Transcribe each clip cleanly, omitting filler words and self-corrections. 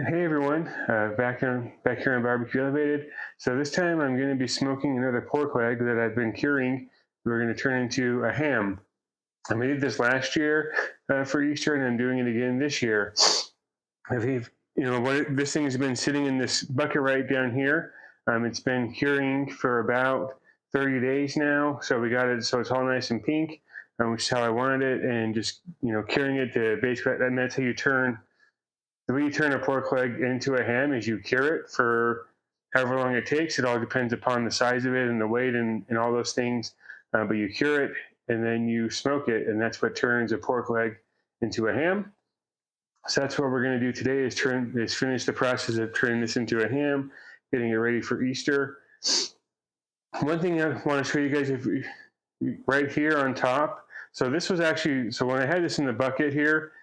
Hey everyone, back here on Barbecue Elevated. So this time I'm going to be smoking another pork leg that I've been curing. We're going to turn into a ham. I made this last year for Easter, and I'm doing it again this year. This thing has been sitting in this bucket right down here. It's been curing for about 30 days now. So we got it, so it's all nice and pink, which is how I wanted it, and just curing it to basically, and that's how you turn the way you turn a pork leg into a ham is you cure it for however long it takes. It all depends upon the size of it and the weight and all those things. But you cure it and then you smoke it, and that's what turns a pork leg into a ham. So that's what we're going to do today is finish the process of turning this into a ham, getting it ready for Easter. One thing I want to show you guys right here on top. So this was actually, so when I had this in the bucket here,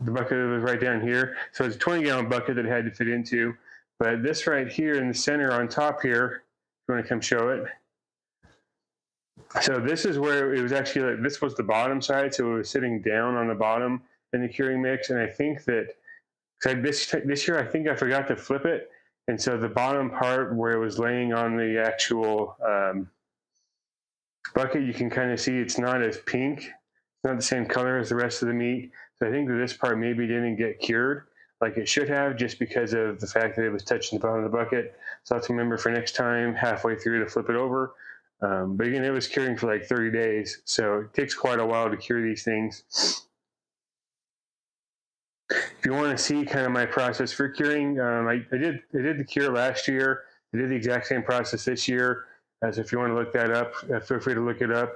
the bucket was right down here. So it's a 20-gallon bucket that it had to fit into. But this right here in the center on top here, if you want to come show it. So this is where it was actually, like, this was the bottom side. So it was sitting down on the bottom in the curing mix. And I think that this year, I think I forgot to flip it. And so the bottom part where it was laying on the actual bucket, you can kind of see it's not as pink. It's not the same color as the rest of the meat. So I think that this part maybe didn't get cured like it should have, just because of the fact that it was touching the bottom of the bucket. So I have to remember for next time, halfway through, to flip it over. But again, it was curing for like 30 days. So it takes quite a while to cure these things. If you want to see kind of my process for curing, I did the cure last year. I did the exact same process this year. So if you want to look that up, feel free to look it up.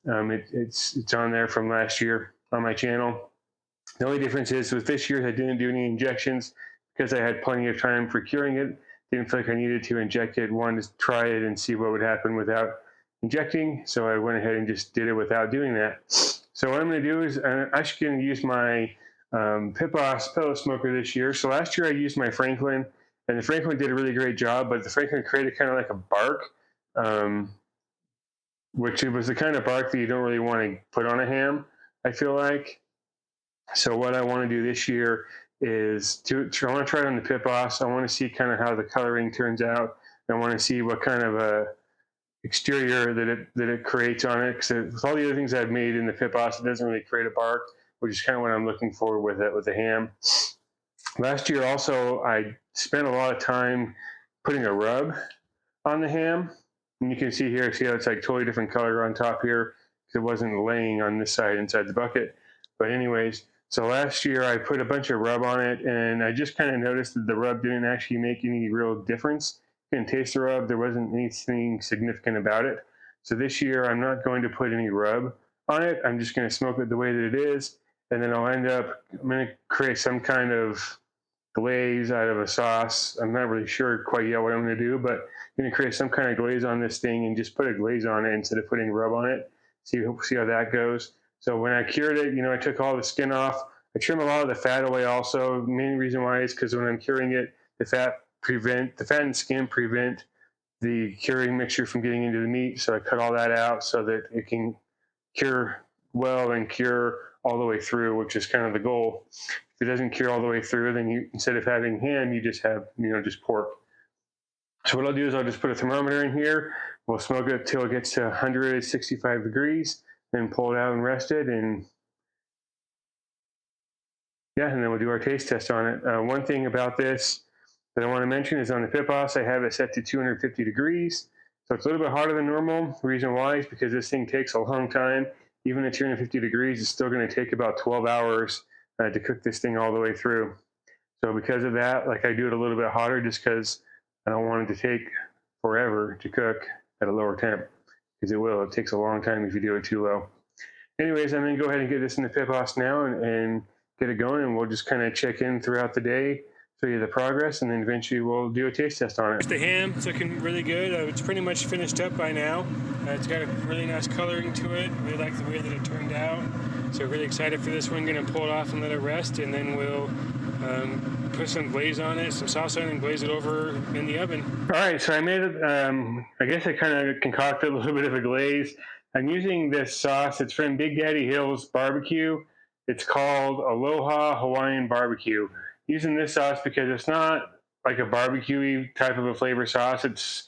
It's on there from last year on my channel. The only difference is with this year, I didn't do any injections because I had plenty of time for curing it. Didn't feel like I needed to inject it. Wanted to try it and see what would happen without injecting. So I went ahead and just did it without doing that. So what I'm going to do is I'm actually going to use my Pit Boss Pellet Smoker this year. So last year I used my Franklin, and the Franklin did a really great job, but the Franklin created kind of like a bark, which it was the kind of bark that you don't really want to put on a ham, I feel like. So what I want to do this year is I want to try it on the Pit Boss. I want to see kind of how the coloring turns out. I want to see what kind of a exterior that it creates on it. Because with all the other things I've made in the Pit Boss, it doesn't really create a bark, which is kind of what I'm looking for with the ham. Last year also, I spent a lot of time putting a rub on the ham. And you can see how it's like totally different color on top here because it wasn't laying on this side inside the bucket. But anyways, so last year I put a bunch of rub on it, and I just kind of noticed that the rub didn't actually make any real difference. Couldn't taste the rub. There wasn't anything significant about it. So this year I'm not going to put any rub on it. I'm just going to smoke it the way that it is, and then I'm going to create some kind of glaze out of a sauce. I'm not really sure quite yet what I'm going to do, but I'm going to create some kind of glaze on this thing and just put a glaze on it instead of putting rub on it. See how that goes. So when I cured it, I took all the skin off. I trim a lot of the fat away also. The main reason why is because when I'm curing it, the fat and skin prevent the curing mixture from getting into the meat. So I cut all that out so that it can cure well and cure all the way through, which is kind of the goal. If it doesn't cure all the way through, then instead of having ham, you just have just pork. So what I'll do is I'll just put a thermometer in here. We'll smoke it till it gets to 165 degrees, then pull it out and rest it, and then we'll do our taste test on it. One thing about this that I want to mention is on the Pit Boss, I have it set to 250 degrees. So it's a little bit hotter than normal. The reason why is because this thing takes a long time. Even at 250 degrees, it's still going to take about 12 hours to cook this thing all the way through. So because of that, I do it a little bit hotter just because I don't want it to take forever to cook at a lower temp, because it will. It takes a long time if you do it too low. Anyways, I'm going to go ahead and get this in the Pit Boss now and get it going, and we'll just kind of check in throughout the day, show you the progress, and then eventually we'll do a taste test on it. The ham, it's looking really good. It's pretty much finished up by now. It's got a really nice coloring to it. Really like the way that it turned out. So really excited for this one. Going to pull it off and let it rest, and then we'll put some glaze on it, some sauce on it, and glaze it over in the oven. All right, so I made it, I guess I kind of concocted a little bit of a glaze. I'm using this sauce. It's from Big Daddy Hill's Barbecue. It's called Aloha Hawaiian Barbecue. Using this sauce because it's not like a barbecue-y type of a flavor sauce. It's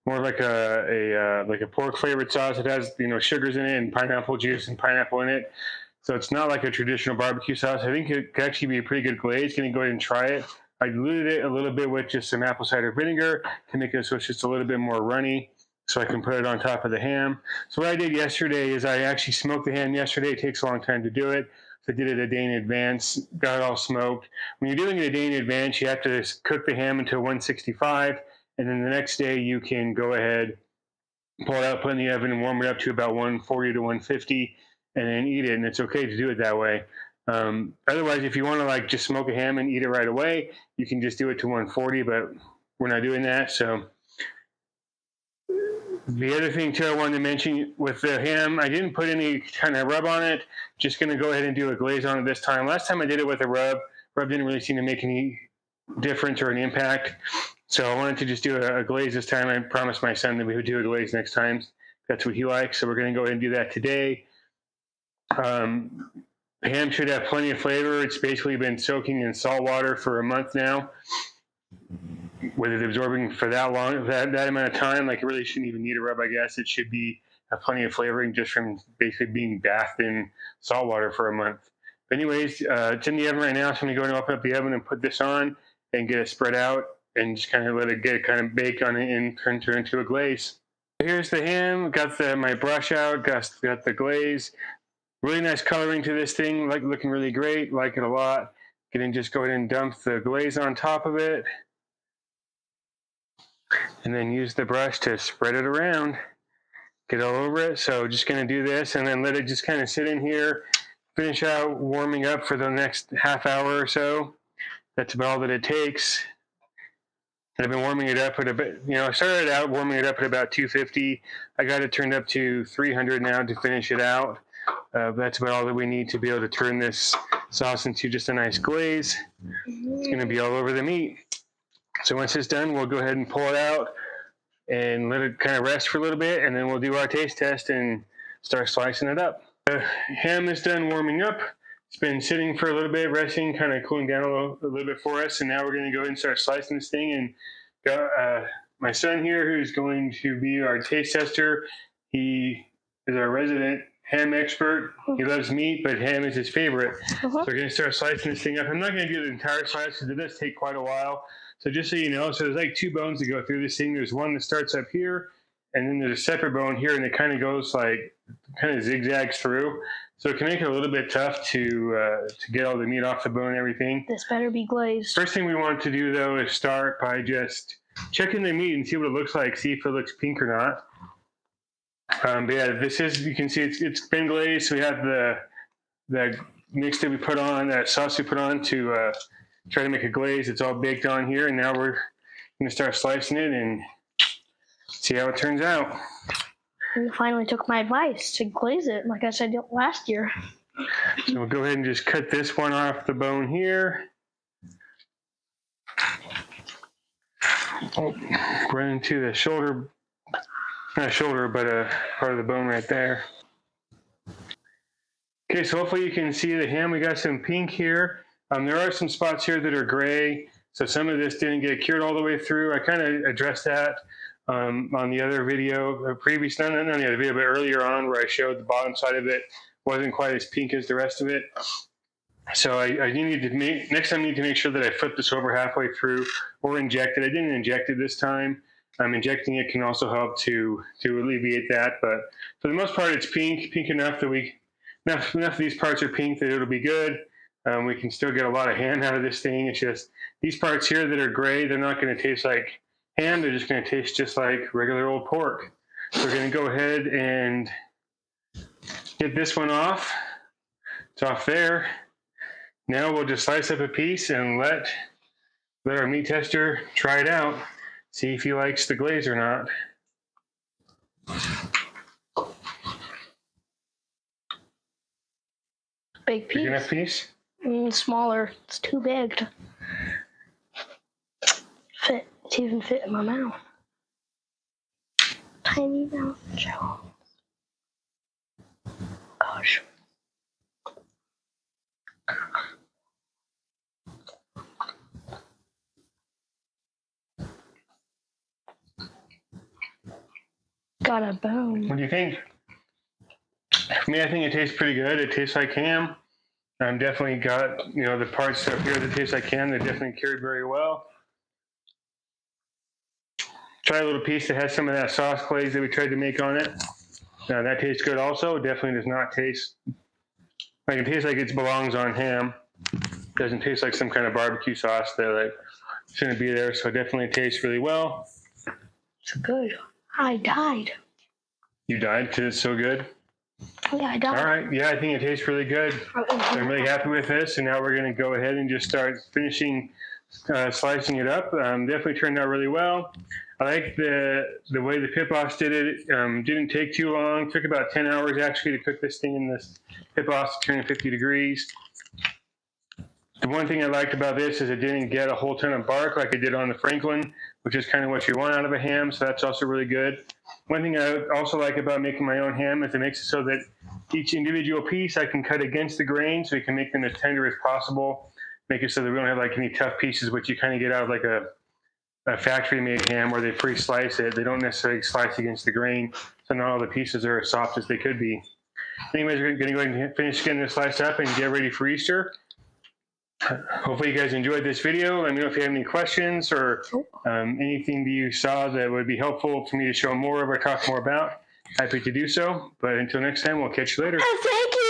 more like a pork flavored sauce. It has sugars in it and pineapple juice and pineapple in it. So it's not like a traditional barbecue sauce. I think it could actually be a pretty good glaze. Can you go ahead and try it? I diluted it a little bit with just some apple cider vinegar to make it so it's just a little bit more runny, so I can put it on top of the ham. So what I did yesterday is I actually smoked the ham yesterday. It takes a long time to do it. So I did it a day in advance, got it all smoked. When you're doing it a day in advance, you have to cook the ham until 165, and then the next day you can go ahead, pull it out, put it in the oven, and warm it up to about 140 to 150, and then eat it. And it's okay to do it that way. Otherwise, if you want to like just smoke a ham and eat it right away, you can just do it to 140. But we're not doing that. So the other thing too I wanted to mention with the ham, I didn't put any kind of rub on it. Just going to go ahead and do a glaze on it this time. Last time I did it with a rub didn't really seem to make any difference or an impact. So I wanted to just do a glaze this time. I promised my son that we would do a glaze next time. That's what he likes. So we're going to go ahead and do that today. Ham should have plenty of flavor. It's basically been soaking in salt water for a month now. With it absorbing for that long, that amount of time, like it really shouldn't even need a rub, I guess. It should have plenty of flavoring just from basically being bathed in salt water for a month. But anyways, it's in the oven right now, so I'm going to go and open up the oven and put this on and get it spread out and just kind of let it get kind of baked on it and turn into a glaze. Here's the ham. Got my brush out, got the glaze. Really nice coloring to this thing, like looking really great, like it a lot. Just go ahead and dump the glaze on top of it. And then use the brush to spread it around, get all over it. So just going to do this and then let it just kind of sit in here, finish out warming up for the next half hour or so. That's about all that it takes. And I've been warming it up at a bit, I started out warming it up at about 250. I got it turned up to 300 now to finish it out. That's about all that we need to be able to turn this sauce into just a nice glaze. It's going to be all over the meat. So once it's done, we'll go ahead and pull it out and let it kind of rest for a little bit, and then we'll do our taste test and start slicing it up. The ham is done warming up. It's been sitting for a little bit, resting, kind of cooling down a little bit for us, and now we're going to go ahead and start slicing this thing. And got my son here, who's going to be our taste tester. He is our resident ham expert. He loves meat, but ham is his favorite. So we're going to start slicing this thing up. I'm not going to do the entire slice because it does take quite a while. So just so you know, so there's like two bones that go through this thing. There's one that starts up here, and then there's a separate bone here, and it kind of goes like, kind of zigzags through. So it can make it a little bit tough to get all the meat off the bone and everything. This better be glazed. First thing we want to do, though, is start by just checking the meat and see what it looks like, see if it looks pink or not. But yeah, this is, you can see it's been glazed. So we have the mix that we put on, that sauce we put on to try to make a glaze. It's all baked on here, and now we're going to start slicing it and see how it turns out. You finally took my advice to glaze it, like I said last year. So we'll go ahead and just cut this one off the bone here. Oh, run into the shoulder, not shoulder, but part of the bone right there. Okay, so hopefully you can see the ham. We got some pink here. There are some spots here that are gray, so some of this didn't get cured all the way through. I kind of addressed that on the other video, not the other video, but earlier on, where I showed the bottom side of it wasn't quite as pink as the rest of it. So I needed to next time I need to make sure that I flip this over halfway through or inject it. I didn't inject it this time. Injecting it can also help to alleviate that, but for the most part, it's pink enough that enough of these parts are pink that it'll be good. We can still get a lot of ham out of this thing. It's just these parts here that are gray, they're not going to taste like ham. They're just going to taste just like regular old pork. So we're going to go ahead and get this one off. It's off there. Now we'll just slice up a piece and let our meat tester try it out. See if he likes the glaze or not. Big piece. Big enough piece? Smaller. It's too big to fit. To even fit in my mouth. Tiny mouth jaw. Gosh. Bada boom. What do you think? I mean, I think it tastes pretty good. It tastes like ham. I'm definitely got, you know, the parts up here that taste like ham. They're definitely cured very well. Try a little piece that has some of that sauce glaze that we tried to make on it. That tastes good also. Definitely does not taste like it tastes like it belongs on ham. Doesn't taste like some kind of barbecue sauce that like shouldn't be there. So it definitely tastes really well. It's good. I died. You died because it's so good. Yeah, I died. All right. Yeah, I think it tastes really good. I'm really happy with this. And now we're going to go ahead and just start finishing slicing it up. Definitely turned out really well. I like the way the Pit Boss did it. Didn't take too long. Took about 10 hours actually to cook this thing in this Pit Boss at 250 degrees. The one thing I liked about this is it didn't get a whole ton of bark like it did on the Franklin, which is kind of what you want out of a ham, so that's also really good. One thing I also like about making my own ham is it makes it so that each individual piece I can cut against the grain, so you can make them as tender as possible. Make it so that we don't have like any tough pieces, which you kind of get out of like a factory-made ham where they pre-slice it. They don't necessarily slice against the grain, so not all the pieces are as soft as they could be. Anyways, we're going to go ahead and finish getting this sliced up and get ready for Easter. Hopefully you guys enjoyed this video. Let me know if you have any questions or anything that you saw that would be helpful for me to show more of or talk more about. Happy to do so. But until next time, we'll catch you later. Thank you.